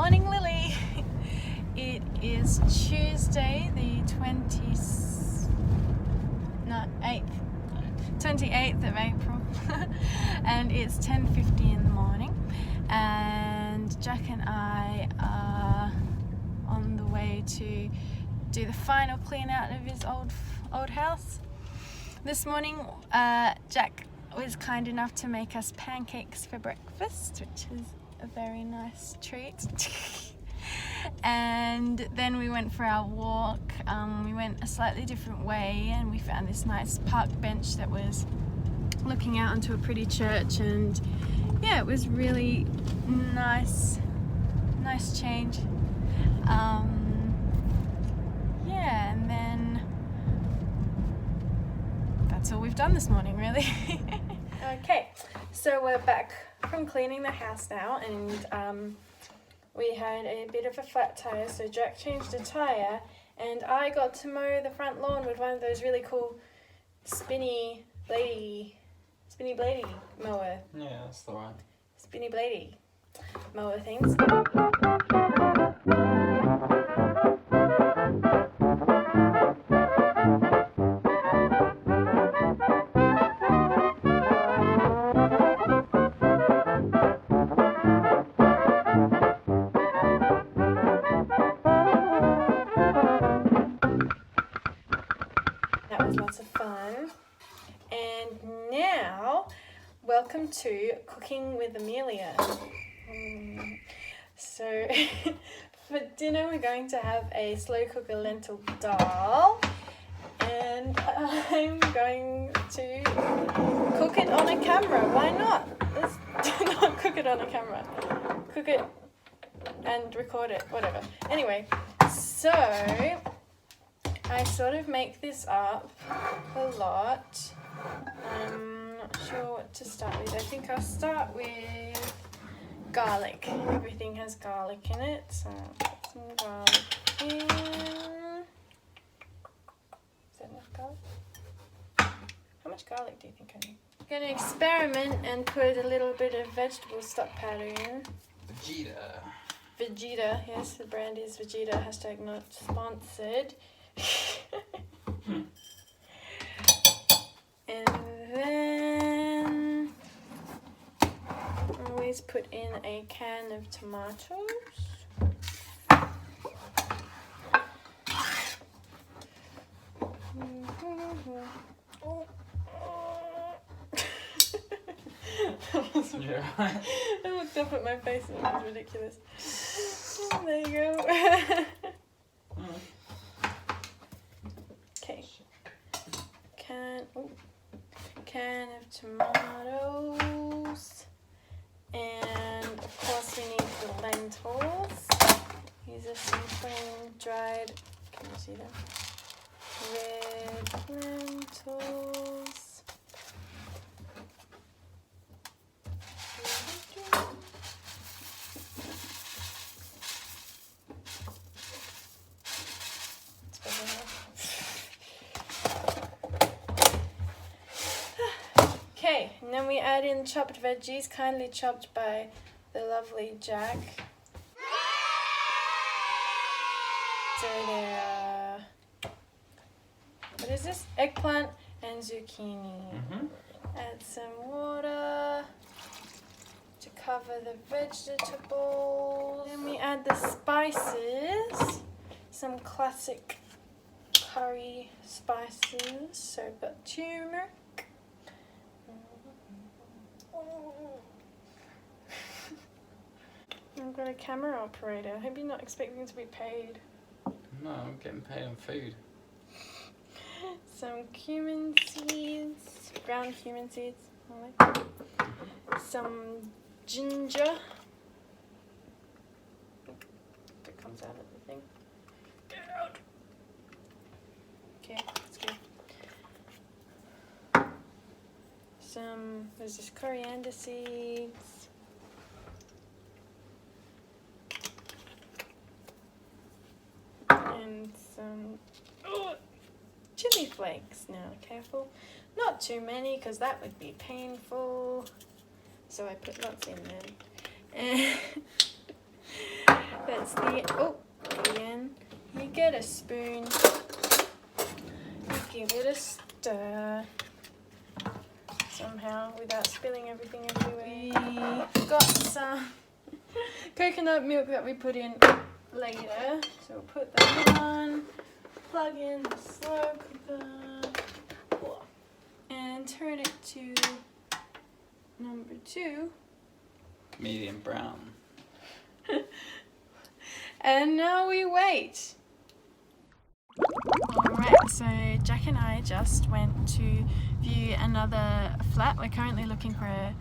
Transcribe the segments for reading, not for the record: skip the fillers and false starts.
morning, Lily. It is Tuesday, the 28th of April, and it's 10:50 in the morning, and Jack and I are on the way to do the final clean out of his old house. This morning, Jack was kind enough to make us pancakes for breakfast, which is a very nice treat. And then we went for our walk. We went a slightly different way, and we found this nice park bench that was looking out onto a pretty church, and yeah, it was really nice change. Yeah, and then that's all we've done this morning, really. Okay, so we're back from cleaning the house now, and we had a bit of a flat tire, so Jack changed a tire, and I got to mow the front lawn with one of those really cool spinny bladey mower. Yeah, that's the one. Spinny bladey mower things. That was lots of fun. And now, welcome to Cooking with Amelia. So, for dinner we're going to have a slow cooker lentil dal, and I'm going to cook it on a camera. Why not? Let's not cook it on a camera. Cook it and record it, whatever. Anyway, so I sort of make this up a lot. I'm not sure what to start with. I think I'll start with garlic. Everything has garlic in it, so I'll put some garlic in. Is that enough garlic? How much garlic do you think I need? I'm going to experiment and put a little bit of vegetable stock powder in. Vegeta, yes, the brand is Vegeta, hashtag not sponsored. And then always put in a can of tomatoes. Yeah. I looked up at my face and it was ridiculous. There you go. Okay. Can of tomatoes, and of course we need the lentils. These are some plain dried, can you see them? Red lentils. Okay, and then we add in chopped veggies, kindly chopped by the lovely Jack. So there are, what is this? Eggplant and zucchini. Add some water to cover the vegetables. Then we add the spices, some classic curry spices. So we've got turmeric. I've got a camera operator. I hope you're not expecting to be paid. No, I'm getting paid on food. Some cumin seeds, ground cumin seeds. Some ginger. If it comes out of the thing. Get out! Okay, that's good. There's just coriander seeds. And some chili flakes. Now, careful, not too many because that would be painful. So I put lots in there. it's the Ian, you get a spoon, you give it a stir somehow without spilling everything everywhere. We've got some coconut milk that we put in later, so we'll put that on, plug in the slow cooker, and turn it to number 2. Medium brown. And now we wait. Alright, so Jack and I just went to view another flat. We're currently looking for a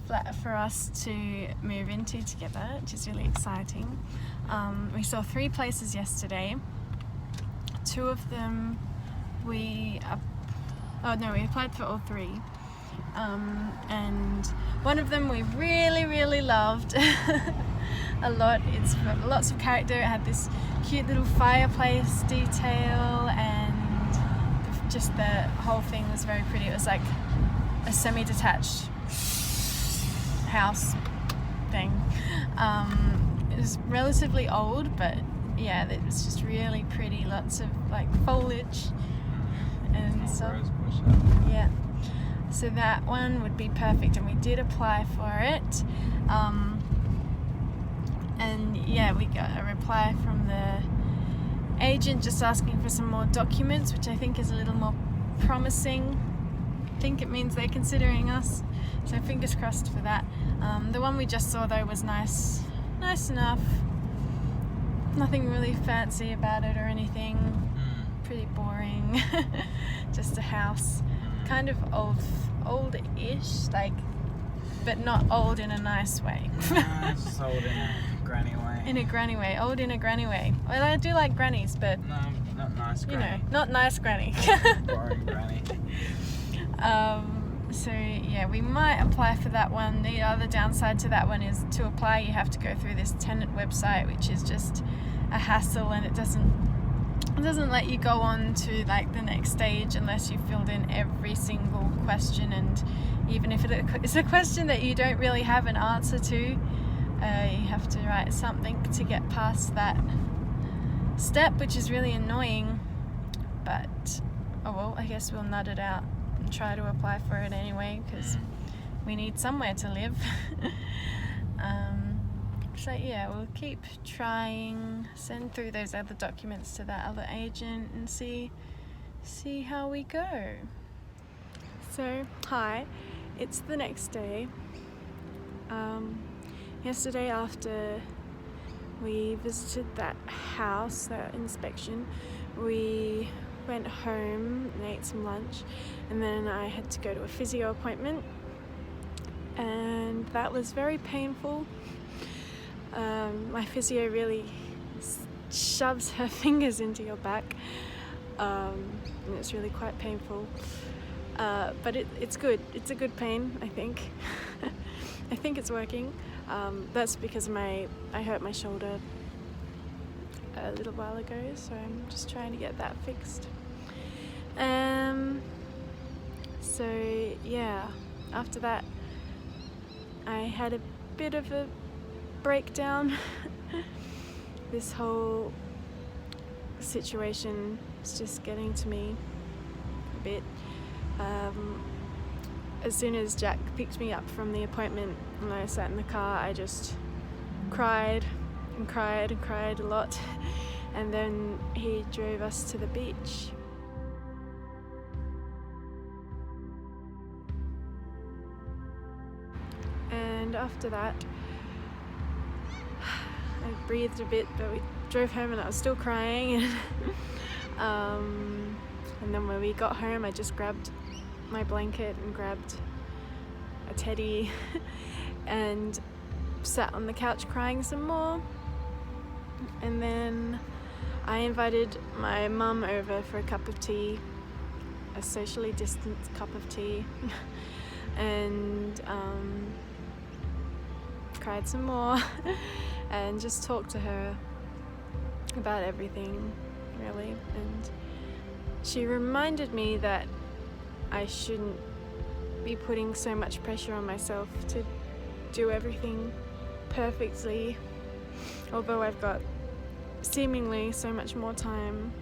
flat for us to move into together, which is really exciting. We saw 3 places yesterday. 2 of them we applied for all 3. And one of them we really loved a lot. It's got lots of character. It had this cute little fireplace detail, and just the whole thing was very pretty. It was like a semi-detached house thing. It was relatively old, but yeah, it was just really pretty. Lots of like foliage and stuff. Yeah. So that one would be perfect, and we did apply for it. And yeah, we got a reply from the agent just asking for some more documents, which I think is a little more promising. I think it means they're considering us, so fingers crossed for that. The one we just saw though was nice enough. Nothing really fancy about it or anything. Pretty boring. Just a house. Kind of old-ish, like, but not old in a nice way. It's old in a granny way. In a granny way. Old in a granny way. Well, I do like grannies, but No, not nice granny. you know, not nice granny. Boring granny. So yeah, we might apply for that one. The other downside to that one is to apply you have to go through this tenant website, which is just a hassle, and it doesn't let you go on to like the next stage unless you filled in every single question. And even if it's a question that you don't really have an answer to, you have to write something to get past that step, which is really annoying. But oh well, I guess we'll nut it out and try to apply for it anyway, because we need somewhere to live. So yeah, we'll keep trying, send through those other documents to that other agent and see how we go. So hi, it's the next day. Yesterday after we visited that house, that inspection, we went home and ate some lunch, and then I had to go to a physio appointment, and that was very painful. My physio really shoves her fingers into your back, and it's really quite painful, but it's good. It's a good pain, I think. I think it's working. That's because I hurt my shoulder a little while ago, so I'm just trying to get that fixed. So yeah, after that I had a bit of a breakdown. This whole situation is just getting to me a bit. As soon as Jack picked me up from the appointment and I sat in the car, I just cried and cried and cried a lot, and then he drove us to the beach. And after that I breathed a bit, but we drove home and I was still crying. And then when we got home, I just grabbed my blanket and grabbed a teddy and sat on the couch crying some more. And then I invited my mum over for a cup of tea, a socially distanced cup of tea, and cried some more and just talked to her about everything, really. And she reminded me that I shouldn't be putting so much pressure on myself to do everything perfectly, although I've got seemingly so much more time,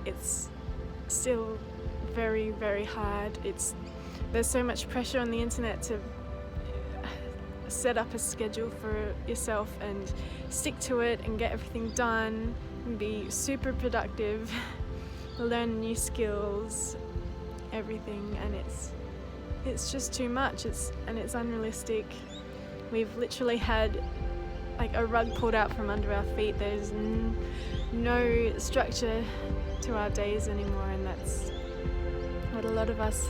it's still very, very hard. There's so much pressure on the internet to set up a schedule for yourself and stick to it and get everything done and be super productive, learn new skills, everything, and it's just too much. It's unrealistic. We've literally had like a rug pulled out from under our feet. There's no structure to our days anymore, and that's what a lot of us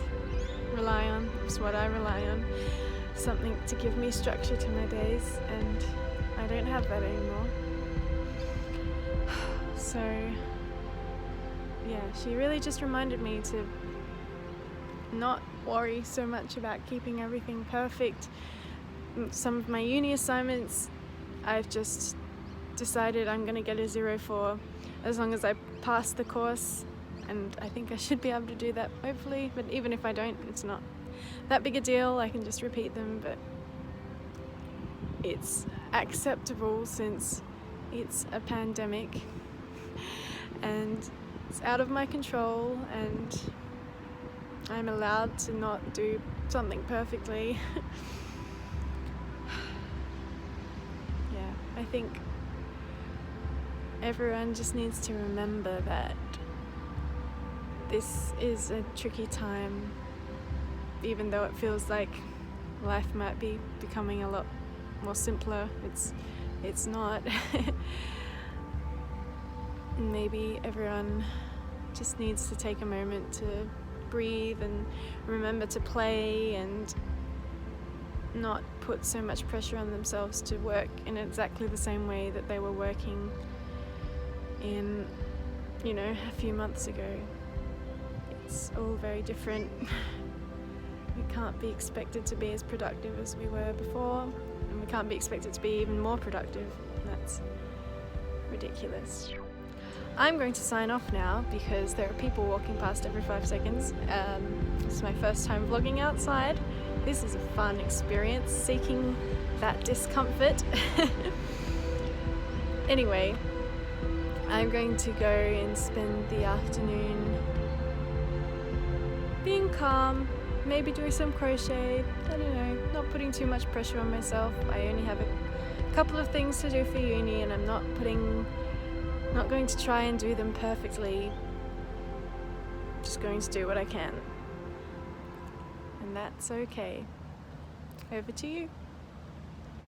rely on. It's what I rely on, something to give me structure to my days, and I don't have that anymore. So yeah, she really just reminded me to not worry so much about keeping everything perfect. Some of my uni assignments, I've just decided I'm going to get a 0 for, as long as I pass the course, and I think I should be able to do that, hopefully. But even if I don't, it's not that big a deal. I can just repeat them, but it's acceptable since it's a pandemic and it's out of my control, and I'm allowed to not do something perfectly. Yeah, I think everyone just needs to remember that this is a tricky time, even though it feels like life might be becoming a lot more simpler. It's not. Maybe everyone just needs to take a moment to breathe and remember to play and not put so much pressure on themselves to work in exactly the same way that they were working in, a few months ago. It's all very different. We can't be expected to be as productive as we were before, and we can't be expected to be even more productive. That's ridiculous. I'm going to sign off now because there are people walking past every 5 seconds. This is my first time vlogging outside. This is a fun experience, seeking that discomfort. Anyway, I'm going to go and spend the afternoon being calm, maybe doing some crochet, I don't know, not putting too much pressure on myself. I only have a couple of things to do for uni, and I'm not going to try and do them perfectly. Just going to do what I can. And that's okay. Over to you.